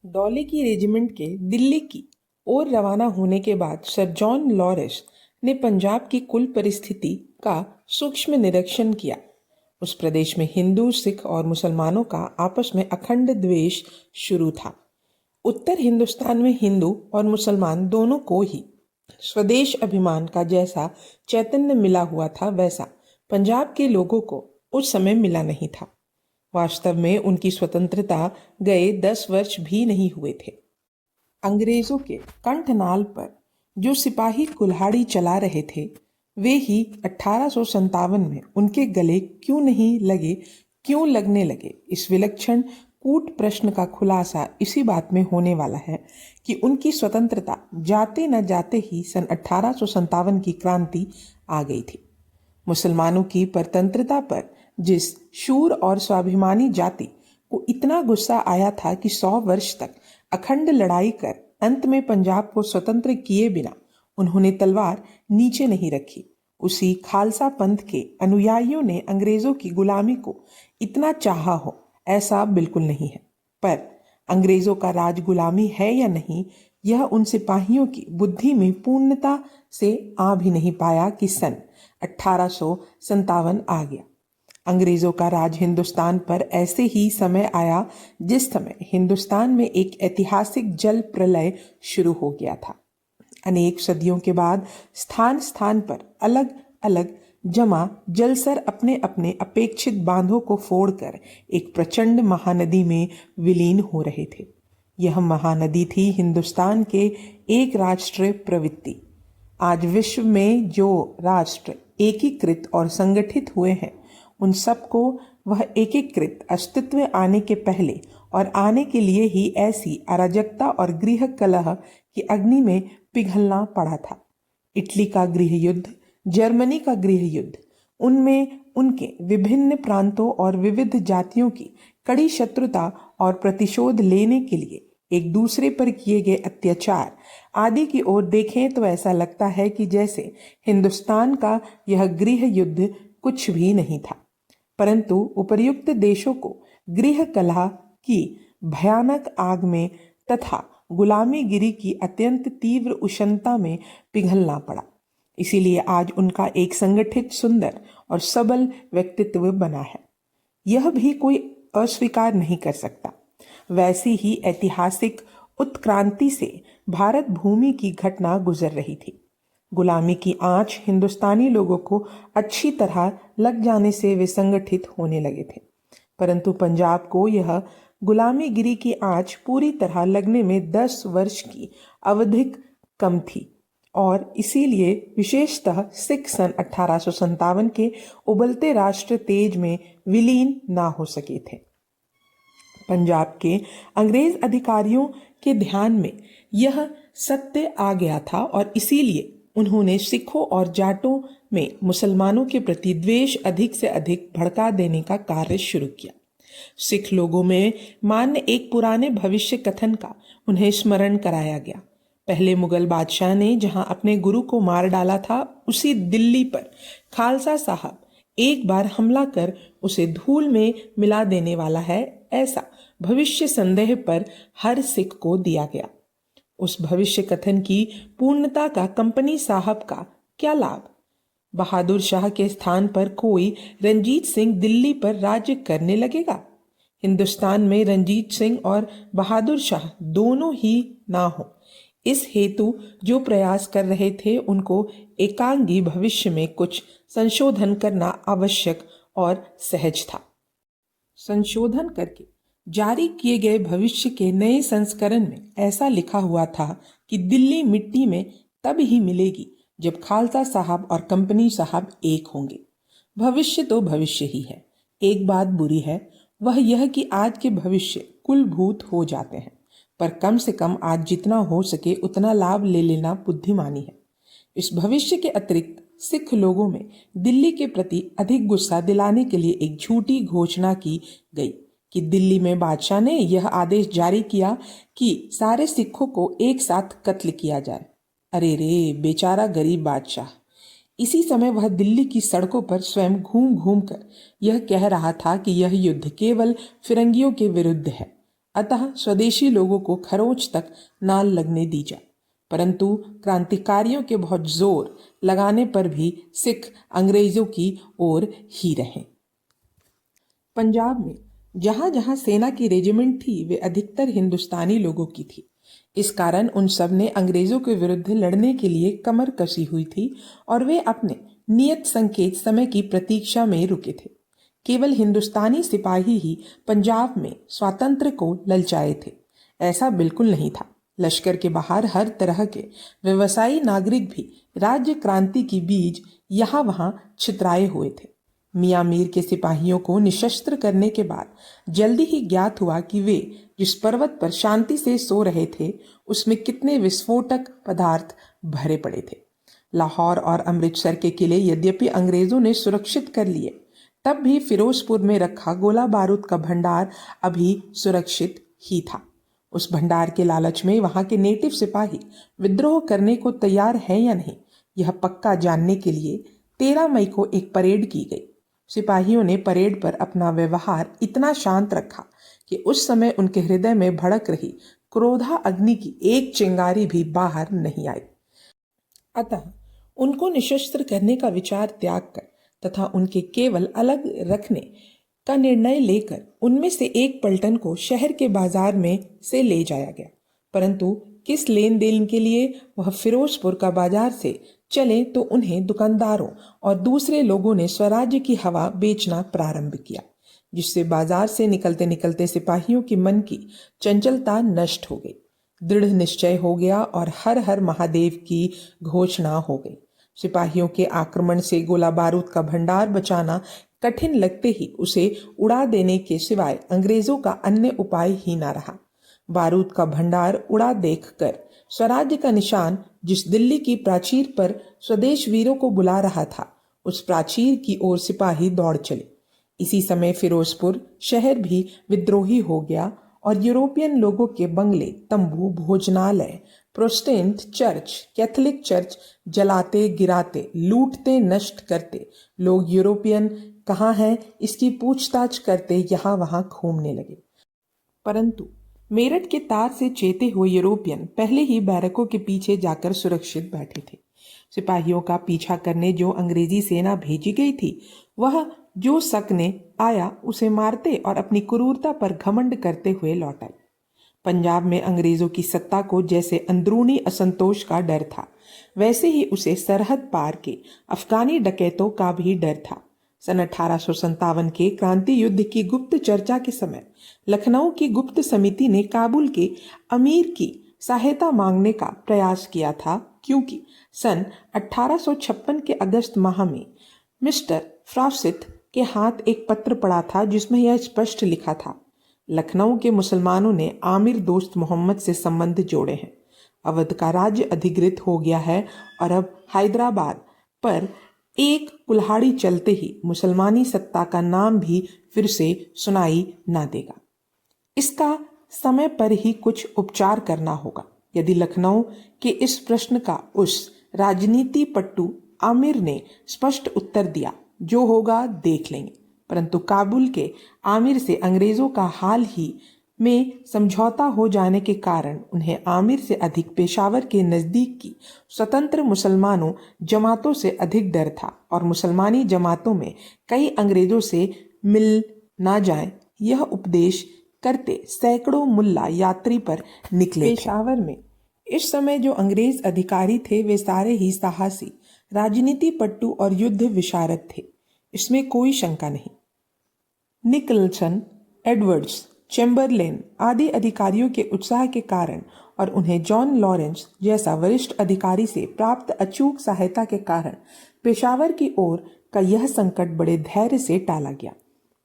डॉले की रेजिमेंट के दिल्ली की ओर रवाना होने के बाद सर जॉन लॉरेंस ने पंजाब की कुल परिस्थिति का सूक्ष्म निरीक्षण किया। उस प्रदेश में हिंदू, सिख और मुसलमानों का आपस में अखंड द्वेष शुरू था। उत्तर हिंदुस्तान में हिंदू और मुसलमान दोनों को ही स्वदेश अभिमान का जैसा चैतन्य मिला हुआ था, वैसा पंजाब के लोगों को उस समय मिला नहीं था। वास्तव में उनकी स्वतंत्रता गए 10 वर्ष भी नहीं हुए थे। अंग्रेजों के कंठनाल पर जो सिपाही कुल्हाड़ी चला रहे थे, वे ही 1857 में उनके गले क्यों लगने लगे, इस विलक्षण कूट प्रश्न का खुलासा इसी बात में होने वाला है कि उनकी स्वतंत्रता जाते न जाते ही सन 1857 की क्रांति आ गई थी। मुसलमानों की परतंत्रता पर जिस शूर और स्वाभिमानी जाति को इतना गुस्सा आया था कि 100 वर्ष तक अखंड लड़ाई कर अंत में पंजाब को स्वतंत्र किए बिना उन्होंने तलवार नीचे नहीं रखी, उसी खालसा पंथ के अनुयायियों ने अंग्रेजों की गुलामी को इतना चाहा हो, ऐसा बिल्कुल नहीं है। पर अंग्रेजों का राज गुलामी है या नहीं, यह उन सिपाहियों की बुद्धि में पूर्णता से आ भी नहीं पाया कि सन 1857 आ गया। अंग्रेजों का राज हिंदुस्तान पर ऐसे ही समय आया जिस समय हिंदुस्तान में एक ऐतिहासिक जल प्रलय शुरू हो गया था। अनेक सदियों के बाद स्थान स्थान पर अलग अलग जमा जलसर अपने अपने अपेक्षित बांधों को फोड़कर एक प्रचंड महानदी में विलीन हो रहे थे। यह महानदी थी हिंदुस्तान के एक राष्ट्रीय प्रवृत्ति। आज विश्व में जो राष्ट्र एकीकृत और संगठित हुए हैं, उन सबको वह एकीकृत अस्तित्व आने के पहले और आने के लिए ही ऐसी अराजकता और गृह कलह की अग्नि में पिघलना पड़ा था। इटली का गृह युद्ध, जर्मनी का गृह युद्ध, उनमें उनके विभिन्न प्रांतों और विविध जातियों की कड़ी शत्रुता और प्रतिशोध लेने के लिए एक दूसरे पर किए गए अत्याचार आदि की ओर देखें तो ऐसा लगता है कि जैसे हिंदुस्तान का यह गृह युद्ध कुछ भी नहीं था, परंतु उपर्युक्त देशों को गृह कलह की भयानक आग में तथा गुलामीगिरी की अत्यंत तीव्र उष्णता में पिघलना पड़ा। इसीलिए आज उनका एक संगठित, सुंदर और सबल व्यक्तित्व बना है, यह भी कोई अस्वीकार नहीं कर सकता। वैसी ही ऐतिहासिक उत्क्रांति से भारत भूमि की घटना गुजर रही थी। गुलामी की आंच हिंदुस्तानी लोगों को अच्छी तरह लग जाने से वे संगठित होने लगे थे, परंतु पंजाब को यह गुलामीगिरी की आंच पूरी तरह लगने में 10 वर्ष की अवधि कम थी और इसीलिए विशेषतः सिख सन 1857 के उबलते राष्ट्र तेज में विलीन ना हो सके थे। पंजाब के अंग्रेज अधिकारियों के ध्यान में यह सत्य आ गया था और इसीलिए उन्होंने सिखों और जाटों में मुसलमानों के प्रति द्वेष अधिक से अधिक भड़का देने का कार्य शुरू किया। सिख लोगों में मान्य एक पुराने भविष्य कथन का उन्हें स्मरण कराया गया। पहले मुगल बादशाह ने जहां अपने गुरु को मार डाला था, उसी दिल्ली पर खालसा साहब एक बार हमला कर उसे धूल में मिला देने वाला है, ऐसा भविष्य संदेह पर हर सिख को दिया गया। उस भविष्य कथन की पूर्णता का कंपनी साहब का क्या लाभ? बहादुर शाह के स्थान पर कोई रंजीत सिंह दिल्ली पर राज्य करने लगेगा। हिंदुस्तान में रंजीत सिंह और बहादुर शाह दोनों ही ना हो, इस हेतु जो प्रयास कर रहे थे उनको एकांगी भविष्य में कुछ संशोधन करना आवश्यक और सहज था। संशोधन करके जारी किए गए भविष्य के नए संस्करण में ऐसा लिखा हुआ था कि दिल्ली मिट्टी में तब ही मिलेगी जब खालसा साहब और कंपनी साहब एक होंगे। भविष्य तो भविष्य ही है। एक बात बुरी है, वह यह कि आज के भविष्य कुलभूत हो जाते हैं, पर कम से कम आज जितना हो सके उतना लाभ ले लेना बुद्धिमानी है। इस भविष्य के अतिरिक्त सिख लोगों में दिल्ली के प्रति अधिक गुस्सा दिलाने के लिए एक झूठी घोषणा की गई कि दिल्ली में बादशाह ने यह आदेश जारी किया कि सारे सिखों को एक साथ कत्ल किया जाए। अरे रे, बेचारा गरीब बादशाह! इसी समय वह दिल्ली की सड़कों पर स्वयं घूम घूम कर यह कह रहा था कि यह युद्ध केवल फिरंगियों के विरुद्ध है अतः स्वदेशी लोगों को खरोंच तक ना लगने दी जाए। परंतु क्रांतिकारियों के बहुत जोर लगाने पर भी सिख अंग्रेजों की ओर ही रहे। पंजाब में जहां जहां सेना की रेजिमेंट थी वे अधिकतर हिंदुस्तानी लोगों की थी। इस कारण उन सब ने अंग्रेजों के विरुद्ध लड़ने के लिए कमर कसी हुई थी और वे अपने नियत संकेत समय की प्रतीक्षा में रुके थे। केवल हिंदुस्तानी सिपाही ही पंजाब में स्वातंत्र्य को ललचाए थे, ऐसा बिल्कुल नहीं था। लश्कर के बाहर हर तरह के व्यवसायी नागरिक भी राज्य क्रांति की बीज यहाँ वहां छितराए हुए थे। मियाँ मीर के सिपाहियों को निशस्त्र करने के बाद जल्दी ही ज्ञात हुआ कि वे जिस पर्वत पर शांति से सो रहे थे उसमें कितने विस्फोटक पदार्थ भरे पड़े थे। लाहौर और अमृतसर के किले यद्यपि अंग्रेजों ने सुरक्षित कर लिए, तब भी फिरोजपुर में रखा गोला बारूद का भंडार अभी सुरक्षित ही था। उस भंडार के लालच में वहां के नेटिव सिपाही विद्रोह करने को तैयार हैं या नहीं, यह पक्का जानने के लिए 13 मई को एक परेड की गई। सिपाहियों ने परेड पर अपना व्यवहार इतना शांत रखा कि उस समय उनके हृदय में भड़क रही क्रोधा अग्नि की एक चिंगारी भी बाहर नहीं आई। अतः उनको निशस्त्र करने का विचार त्याग कर तथा उनके केवल अलग रखने का निर्णय लेकर उनमें से एक पलटन को शहर के बाजार में से ले जाया गया। परंतु किस लेन देन के लिए वह फिरोजपुर का बाजार से चले तो उन्हें दुकानदारों और दूसरे लोगों ने स्वराज्य की हवा बेचना प्रारंभ किया, जिससे बाजार से निकलते निकलते सिपाहियों की मन की चंचलता नष्ट हो गई। दृढ़ निश्चय हो गया और हर हर महादेव की घोषणा हो गई। सिपाहियों के आक्रमण से गोला बारूद का भंडार बचाना कठिन लगते ही उसे उड़ा देने के सिवाय अंग्रेजों का अन्य उपाय ही ना रहा। बारूद का भंडार उड़ा देखकर स्वराज्य का निशान जिस दिल्ली की प्राचीर पर स्वदेश वीरों को बुला रहा था, उस प्राचीर की ओर सिपाही दौड़ चले। इसी समय फिरोजपुर शहर भी विद्रोही हो गया और यूरोपियन लोगों के बंगले, तंबू, भोजनालय, प्रोटेस्टेंट चर्च, कैथोलिक चर्च जलाते, गिराते, लूटते, नष्ट करते लोग यूरोपियन कहाँ हैं इसकी पूछताछ करते यहाँ वहां घूमने लगे। परंतु मेरठ के तार से चेते हुए यूरोपियन पहले ही बैरकों के पीछे जाकर सुरक्षित बैठे थे। सिपाहियों का पीछा करने जो अंग्रेजी सेना भेजी गई थी, वह जो सकने आया उसे मारते और अपनी क्रूरता पर घमंड करते हुए लौट आई। पंजाब में अंग्रेजों की सत्ता को जैसे अंदरूनी असंतोष का डर था, वैसे ही उसे सरहद पार के अफगानी डकैतों का भी डर था। सन 1857 के क्रांति युद्ध की गुप्त चर्चा के समय लखनऊ की गुप्त समिति ने काबुल के अमीर की सहायता मांगने का प्रयास किया था, क्योंकि सन 1856 के अगस्त माह में मिस्टर फ्रासिथ के हाथ एक पत्र पड़ा था जिसमें यह स्पष्ट लिखा था, लखनऊ के मुसलमानों ने आमिर दोस्त मोहम्मद से संबंध जोड़े हैं। अवध का राज्य अधिकृत हो गया है और अब हैदराबाद पर एक कुल्हाड़ी चलते ही मुसलमानी सत्ता का नाम भी फिर से सुनाई ना देगा। इसका समय पर ही कुछ उपचार करना होगा। यदि लखनऊ के इस प्रश्न का उस राजनीति पट्टू आमिर ने स्पष्ट उत्तर दिया, जो होगा देख लेंगे, परंतु काबुल के आमिर से अंग्रेजों का हाल ही में समझौता हो जाने के कारण उन्हें आमिर से अधिक पेशावर के नजदीक की स्वतंत्र मुसलमानों जमातों से अधिक डर था और मुसलमानी जमातों में कई अंग्रेजों से मिल ना जाए, यह उपदेश करते सैकड़ों मुल्ला यात्री पर निकले। पेशावर में इस समय जो अंग्रेज अधिकारी थे वे सारे ही साहसी, राजनीति पट्टू और युद्ध विशारद थे, इसमें कोई शंका नहीं। निकलसन, एडवर्ड्स, चैम्बरलेन आदि अधिकारियों के उत्साह के कारण और उन्हें जॉन लॉरेंस जैसा वरिष्ठ अधिकारी से प्राप्त अचूक सहायता के कारण पेशावर की ओर का यह संकट बड़े धैर्य से टाला गया।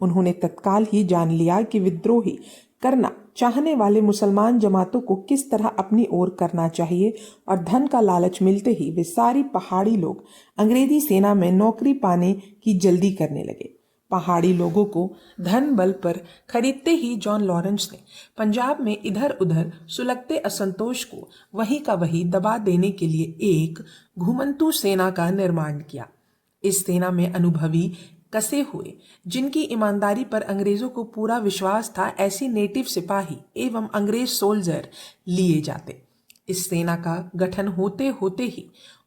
उन्होंने तत्काल ही जान लिया कि विद्रोही करना चाहने वाले मुसलमान जमातों को किस तरह अपनी ओर करना चाहिए और धन का लालच मिलते ही वे सारी पहाड़ी लोग अंग्रेजी सेना में नौकरी पाने की जल्दी करने लगे। पहाड़ी लोगों को धन बल पर खरीदते ही जॉन लॉरेंस ने पंजाब में इधर उधर सुलगते असंतोष को वहीं का वहीं दबा देने के लिए एक घुमंतू सेना का निर्माण किया। इस सेना में अनुभवी कसे हुए, जिनकी ईमानदारी पर अंग्रेजों को पूरा विश्वास था, ऐसी नेटिव सिपाही एवं अंग्रेज सोल्जर लिए जाते। इस सेना का गठन होते होते ही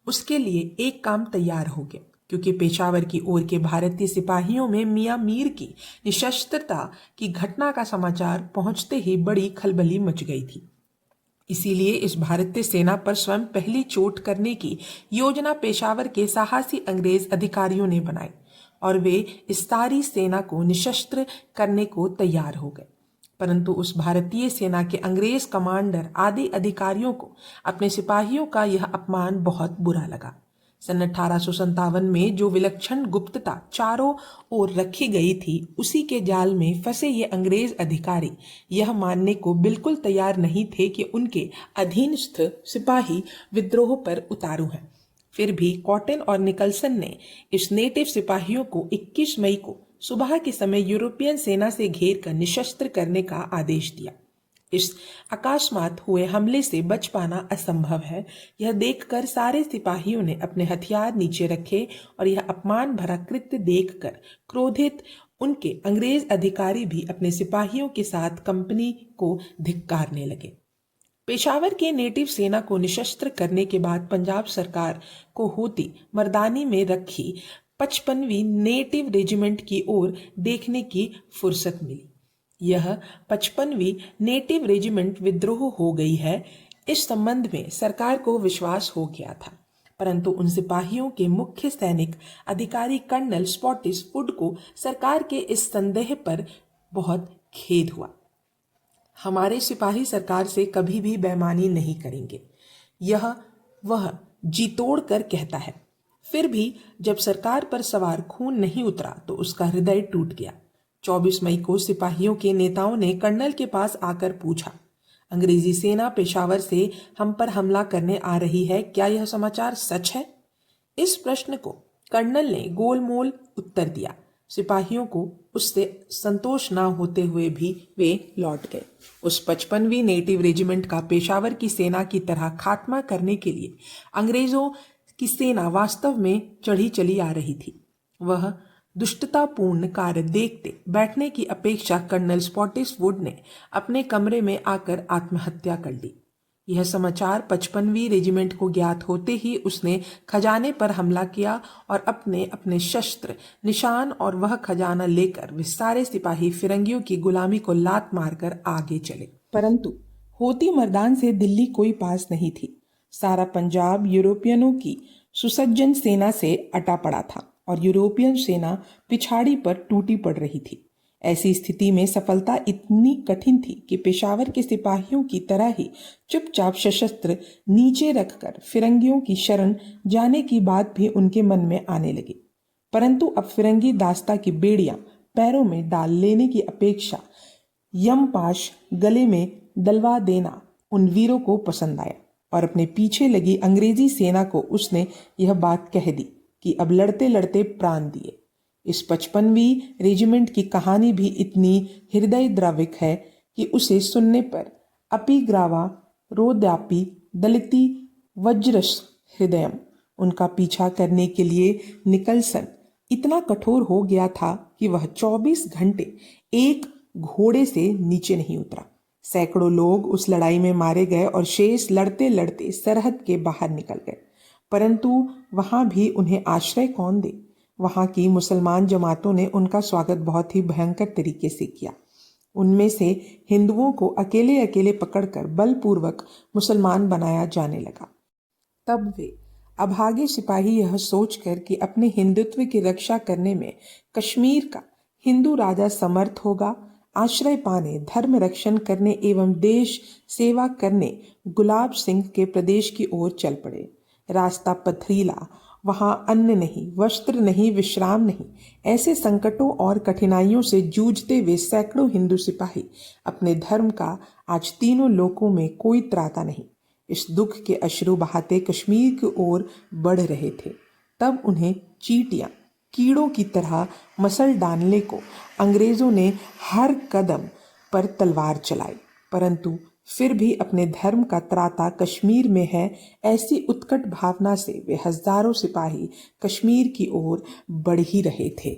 उसके लिए एक काम तैयार हो गया, क्योंकि पेशावर की ओर के भारतीय सिपाहियों में मियां मीर की निशस्त्रता की घटना का समाचार पहुंचते ही बड़ी खलबली मच गई थी। इसीलिए इस भारतीय सेना पर स्वयं पहली चोट करने की योजना पेशावर के साहसी अंग्रेज अधिकारियों ने बनाई और वे इस सारी सेना को निशस्त्र करने को तैयार हो गए। परंतु उस भारतीय सेना के अंग्रेज कमांडर आदि अधिकारियों को अपने सिपाहियों का यह अपमान बहुत बुरा लगा। सन 1857 में जो विलक्षण गुप्तता चारों ओर रखी गई थी, उसी के जाल में फंसे ये अंग्रेज अधिकारी यह मानने को बिल्कुल तैयार नहीं थे कि उनके अधीनस्थ सिपाही विद्रोह पर उतारू हैं। फिर भी कॉटन और निकलसन ने इस नेटिव सिपाहियों को 21 मई को सुबह के समय यूरोपियन सेना से घेर कर निशस्त्र करने का आदेश दिया। इस अकस्मात हुए हमले से बच पाना असंभव है, यह देखकर सारे सिपाहियों ने अपने हथियार नीचे रखे और यह अपमान भरा कृत्य देखकर क्रोधित उनके अंग्रेज अधिकारी भी अपने सिपाहियों के साथ कंपनी को धिक्कारने लगे। पेशावर के नेटिव सेना को निशस्त्र करने के बाद पंजाब सरकार को होती मर्दानी में रखी 55वीं नेटिव रेजिमेंट की ओर देखने की फुर्सत मिली। यह 55वीं नेटिव रेजिमेंट विद्रोह हो गई है, इस संबंध में सरकार को विश्वास हो गया था, परंतु उन सिपाहियों के मुख्य सैनिक अधिकारी कर्नल स्पॉटिसवुड को सरकार के इस संदेह पर बहुत खेद हुआ। हमारे सिपाही सरकार से कभी भी बेईमानी नहीं करेंगे, यह वह जी तोड़ कर कहता है। फिर भी जब सरकार पर सवार खून नहीं उतरा तो उसका हृदय टूट गया। 24 मई को सिपाहियों के नेताओं ने कर्नल के पास आकर पूछा, अंग्रेजी सेना पेशावर से हम पर हमला करने आ रही है, क्या यह समाचार सच है? इस प्रश्न को कर्नल ने गोलमोल उत्तर दिया। सिपाहियों को उससे संतोष न होते हुए भी वे लौट गए। उस 55वीं नेटिव रेजिमेंट का पेशावर की सेना की तरह खात्मा करने के लिए अंग्रेजों की सेना वास्तव में चढ़ी चली आ रही थी। वह दुष्टतापूर्ण कार्य देखते बैठने की अपेक्षा कर्नल स्पॉटिसवुड ने अपने कमरे में आकर आत्महत्या कर ली। यह समाचार 55वीं रेजिमेंट को ज्ञात होते ही उसने खजाने पर हमला किया और अपने अपने शस्त्र निशान और वह खजाना लेकर वे सारे सिपाही फिरंगियों की गुलामी को लात मारकर आगे चले। परंतु होती मर्दान से दिल्ली कोई पास नहीं थी। सारा पंजाब यूरोपियनों की सुसज्जन सेना से अटा पड़ा था और यूरोपियन सेना पिछाड़ी पर टूटी पड़ रही थी। ऐसी स्थिति में सफलता इतनी कठिन थी कि पेशावर के सिपाहियों की तरह ही चुपचाप सशस्त्र नीचे रखकर फिरंगियों की शरण जाने की बात भी उनके मन में आने लगी। परंतु अब फिरंगी दास्ता की बेड़ियां पैरों में डाल लेने की अपेक्षा यमपाश गले में डलवा देना उन वीरों को पसंद आया और अपने पीछे लगी अंग्रेजी सेना को उसने यह बात कह दी कि अब लड़ते लड़ते प्राण दिए। इस 55वीं रेजिमेंट की कहानी भी इतनी हृदय द्राविक है कि उसे सुनने पर अपिग्रावा रोद्यापि दलिति वज्रस हृदयम उनका पीछा करने के लिए निकलसन इतना कठोर हो गया था कि वह 24 घंटे एक घोड़े से नीचे नहीं उतरा। सैकड़ों लोग उस लड़ाई में मारे गए और शेष लड़ते लड़ते सरहद के बाहर निकल गए, परंतु वहां भी उन्हें आश्रय कौन दे। वहां की मुसलमान जमातों ने उनका स्वागत बहुत ही भयंकर तरीके से किया। उनमें से हिंदुओं को अकेले अकेले पकड़कर बलपूर्वक मुसलमान बनाया जाने लगा। तब वे अभागे सिपाही यह सोचकर कि अपने हिंदुत्व की रक्षा करने में कश्मीर का हिंदू राजा समर्थ होगा, आश्रय पाने, धर्म रक्षण करने एवं देश सेवा करने गुलाब सिंह के प्रदेश की ओर चल पड़े। रास्ता पथरीला, वहां अन्न नहीं, वस्त्र नहीं, विश्राम नहीं, ऐसे संकटों और कठिनाइयों से जूझते वे सैकड़ों हिंदू सिपाही अपने धर्म का आज तीनों लोकों में कोई त्राता नहीं, इस दुख के अश्रु बहाते कश्मीर की ओर बढ़ रहे थे। तब उन्हें चींटियां कीड़ों की तरह मसल डालने को अंग्रेजों ने हर कदम पर तलवार चलाई, परंतु फिर भी अपने धर्म का त्राता कश्मीर में है, ऐसी उत्कट भावना से वे हजारों सिपाही कश्मीर की ओर बढ़ ही रहे थे।